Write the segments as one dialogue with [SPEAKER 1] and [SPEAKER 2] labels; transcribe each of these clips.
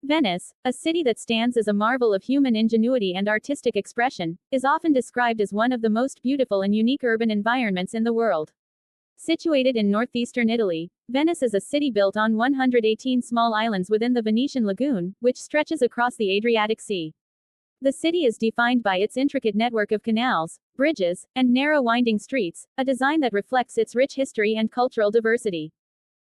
[SPEAKER 1] Venice, a city that stands as a marvel of human ingenuity and artistic expression, is often described as one of the most beautiful and unique urban environments in the world. Situated in northeastern Italy, Venice is a city built on 118 small islands within the Venetian lagoon, which stretches across the Adriatic Sea. The city is defined by its intricate network of canals, bridges, and narrow winding streets, a design that reflects its rich history and cultural diversity.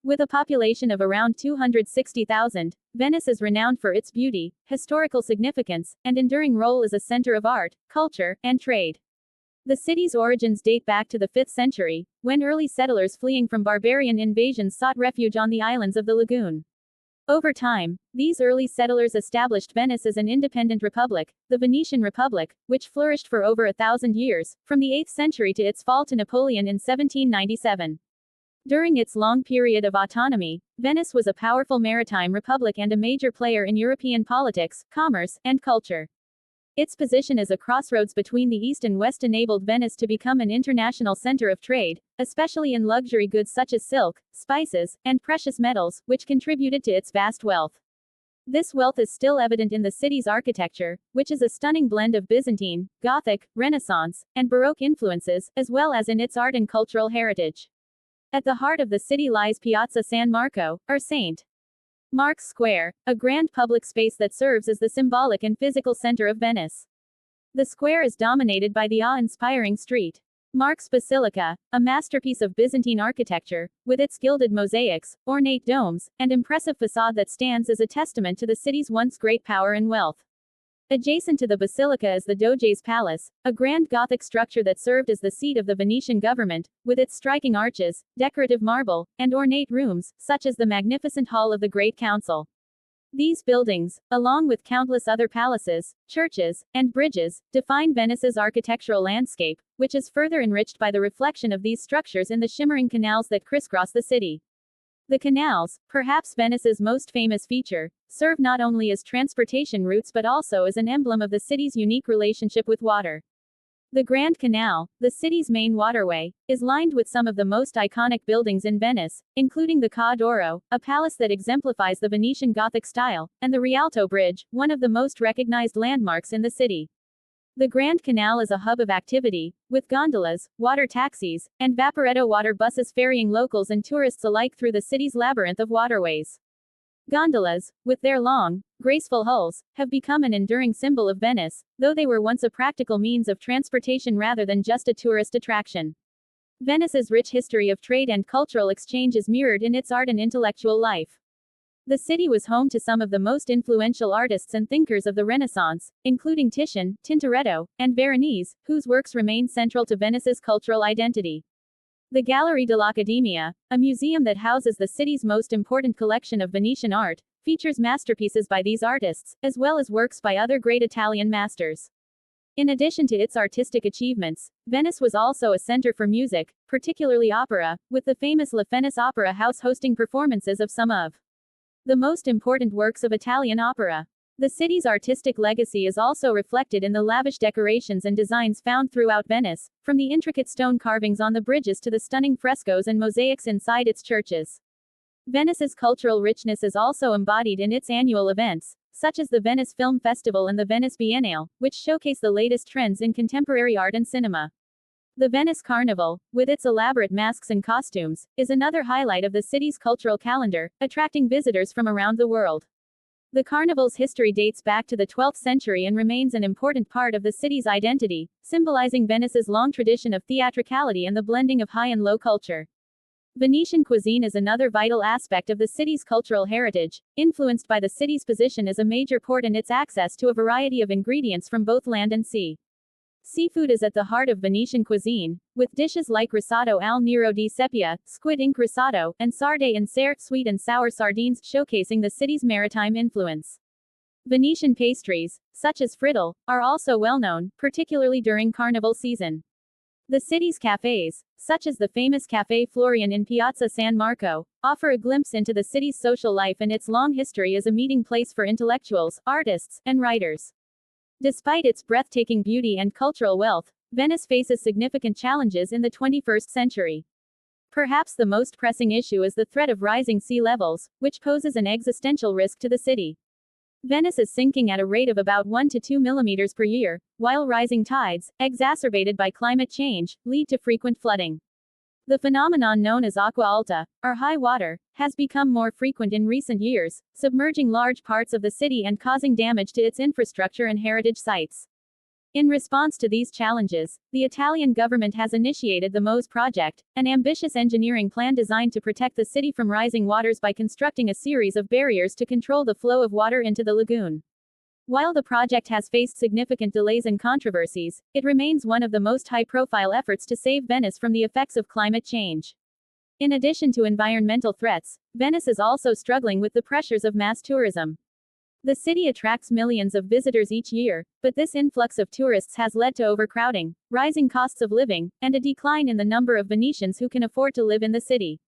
[SPEAKER 1] With a population of around 260,000, Venice is renowned for its beauty, historical significance, and enduring role as a center of art, culture, and trade. The city's origins date back to the 5th century, when early settlers fleeing from barbarian invasions sought refuge on the islands of the lagoon. Over time, these early settlers established Venice as an independent republic, the Venetian Republic, which flourished for over 1,000 years, from the 8th century to its fall to Napoleon in 1797. During its long period of autonomy, Venice was a powerful maritime republic and a major player in European politics, commerce, and culture. Its position as a crossroads between the East and West enabled Venice to become an international center of trade, especially in luxury goods such as silk, spices, and precious metals, which contributed to its vast wealth. This wealth is still evident in the city's architecture, which is a stunning blend of Byzantine, Gothic, Renaissance, and Baroque influences, as well as in its art and cultural heritage. At the heart of the city lies Piazza San Marco, or St. Mark's Square, a grand public space that serves as the symbolic and physical center of Venice. The square is dominated by the awe-inspiring St. Mark's Basilica, a masterpiece of Byzantine architecture, with its gilded mosaics, ornate domes, and impressive facade that stands as a testament to the city's once great power and wealth. Adjacent to the basilica is the Doge's Palace, a grand Gothic structure that served as the seat of the Venetian government, with its striking arches, decorative marble, and ornate rooms, such as the magnificent Hall of the Great Council. These buildings, along with countless other palaces, churches, and bridges, define Venice's architectural landscape, which is further enriched by the reflection of these structures in the shimmering canals that crisscross the city. The canals, perhaps Venice's most famous feature, serve not only as transportation routes but also as an emblem of the city's unique relationship with water. The Grand Canal, the city's main waterway, is lined with some of the most iconic buildings in Venice, including the Ca' d'Oro, a palace that exemplifies the Venetian Gothic style, and the Rialto Bridge, one of the most recognized landmarks in the city. The Grand Canal is a hub of activity, with gondolas, water taxis, and Vaporetto water buses ferrying locals and tourists alike through the city's labyrinth of waterways. Gondolas, with their long, graceful hulls, have become an enduring symbol of Venice, though they were once a practical means of transportation rather than just a tourist attraction. Venice's rich history of trade and cultural exchange is mirrored in its art and intellectual life. The city was home to some of the most influential artists and thinkers of the Renaissance, including Titian, Tintoretto, and Veronese, whose works remain central to Venice's cultural identity. The Gallery dell'Accademia, a museum that houses the city's most important collection of Venetian art, features masterpieces by these artists, as well as works by other great Italian masters. In addition to its artistic achievements, Venice was also a center for music, particularly opera, with the famous La Fenice Opera House hosting performances of some of the most important works of Italian opera. The city's artistic legacy is also reflected in the lavish decorations and designs found throughout Venice, from the intricate stone carvings on the bridges to the stunning frescoes and mosaics inside its churches. Venice's cultural richness is also embodied in its annual events, such as the Venice Film Festival and the Venice Biennale, which showcase the latest trends in contemporary art and cinema. The Venice Carnival, with its elaborate masks and costumes, is another highlight of the city's cultural calendar, attracting visitors from around the world. The carnival's history dates back to the 12th century and remains an important part of the city's identity, symbolizing Venice's long tradition of theatricality and the blending of high and low culture. Venetian cuisine is another vital aspect of the city's cultural heritage, influenced by the city's position as a major port and its access to a variety of ingredients from both land and sea. Seafood is at the heart of Venetian cuisine, with dishes like risotto al nero di seppia, squid ink risotto, and sarde in serre, sweet and sour sardines, showcasing the city's maritime influence. Venetian pastries, such as frittelle, are also well known, particularly during carnival season. The city's cafes, such as the famous Café Florian in Piazza San Marco, offer a glimpse into the city's social life and its long history as a meeting place for intellectuals, artists, and writers. Despite its breathtaking beauty and cultural wealth, Venice faces significant challenges in the 21st century. Perhaps the most pressing issue is the threat of rising sea levels, which poses an existential risk to the city. Venice is sinking at a rate of about 1 to 2 millimeters per year, while rising tides, exacerbated by climate change, lead to frequent flooding. The phenomenon known as aqua alta, or high water, has become more frequent in recent years, submerging large parts of the city and causing damage to its infrastructure and heritage sites. In response to these challenges, the Italian government has initiated the MOSE project, an ambitious engineering plan designed to protect the city from rising waters by constructing a series of barriers to control the flow of water into the lagoon. While the project has faced significant delays and controversies, it remains one of the most high-profile efforts to save Venice from the effects of climate change. In addition to environmental threats, Venice is also struggling with the pressures of mass tourism. The city attracts millions of visitors each year, but this influx of tourists has led to overcrowding, rising costs of living, and a decline in the number of Venetians who can afford to live in the city.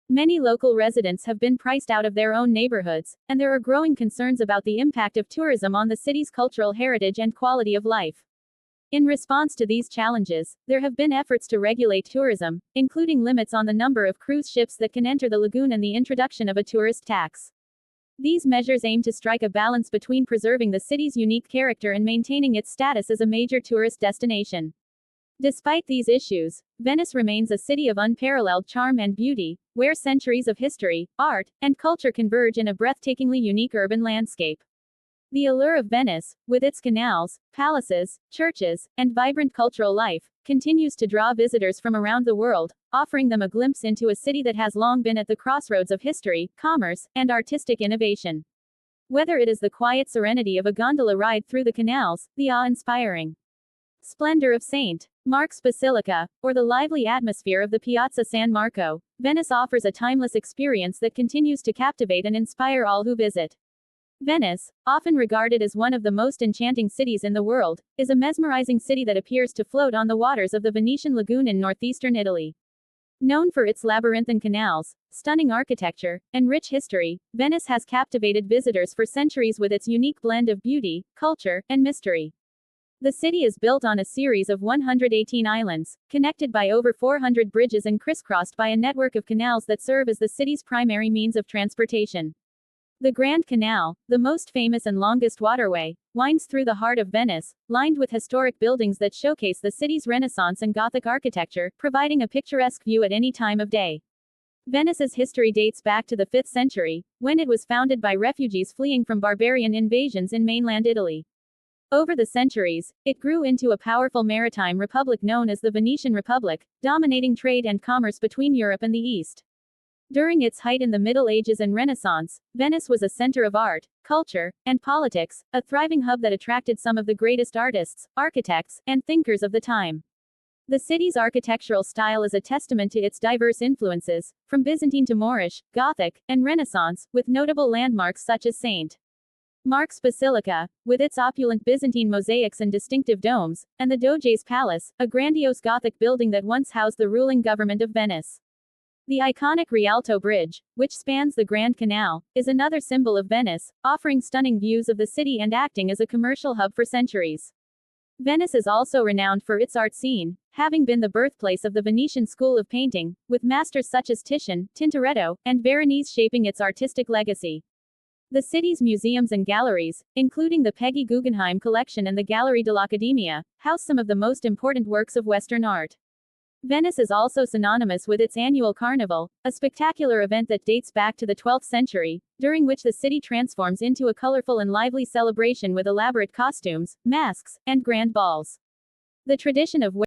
[SPEAKER 1] Many local residents have been priced out of their own neighborhoods, and there are growing concerns about the impact of tourism on the city's cultural heritage and quality of life. In response to these challenges, there have been efforts to regulate tourism, including limits on the number of cruise ships that can enter the lagoon and the introduction of a tourist tax. These measures aim to strike a balance between preserving the city's unique character and maintaining its status as a major tourist destination. Despite these issues, Venice remains a city of unparalleled charm and beauty, where centuries of history, art, and culture converge in a breathtakingly unique urban landscape. The allure of Venice, with its canals, palaces, churches, and vibrant cultural life, continues to draw visitors from around the world, offering them a glimpse into a city that has long been at the crossroads of history, commerce, and artistic innovation. Whether it is the quiet serenity of a gondola ride through the canals, the awe-inspiring splendor of St. Mark's Basilica, or the lively atmosphere of the Piazza San Marco, Venice offers a timeless experience that continues to captivate and inspire all who visit. Venice, often regarded as one of the most enchanting cities in the world, is a mesmerizing city that appears to float on the waters of the Venetian lagoon in northeastern Italy. Known for its labyrinthine canals, stunning architecture, and rich history, Venice has captivated visitors for centuries with its unique blend of beauty, culture, and mystery. The city is built on a series of 118 islands, connected by over 400 bridges and crisscrossed by a network of canals that serve as the city's primary means of transportation. The Grand Canal, the most famous and longest waterway, winds through the heart of Venice, lined with historic buildings that showcase the city's Renaissance and Gothic architecture, providing a picturesque view at any time of day. Venice's history dates back to the 5th century, when it was founded by refugees fleeing from barbarian invasions in mainland Italy. Over the centuries, it grew into a powerful maritime republic known as the Venetian Republic, dominating trade and commerce between Europe and the East. During its height in the Middle Ages and Renaissance, Venice was a center of art, culture, and politics, a thriving hub that attracted some of the greatest artists, architects, and thinkers of the time. The city's architectural style is a testament to its diverse influences, from Byzantine to Moorish, Gothic, and Renaissance, with notable landmarks such as St. Mark's Basilica, with its opulent Byzantine mosaics and distinctive domes, and the Doge's Palace, a grandiose Gothic building that once housed the ruling government of Venice. The iconic Rialto Bridge, which spans the Grand Canal, is another symbol of Venice, offering stunning views of the city and acting as a commercial hub for centuries. Venice is also renowned for its art scene, having been the birthplace of the Venetian school of painting, with masters such as Titian, Tintoretto, and Veronese shaping its artistic legacy. The city's museums and galleries, including the Peggy Guggenheim Collection and the Gallery dell'Accademia, house some of the most important works of Western art. Venice is also synonymous with its annual carnival, a spectacular event that dates back to the 12th century, during which the city transforms into a colorful and lively celebration with elaborate costumes, masks, and grand balls. The tradition of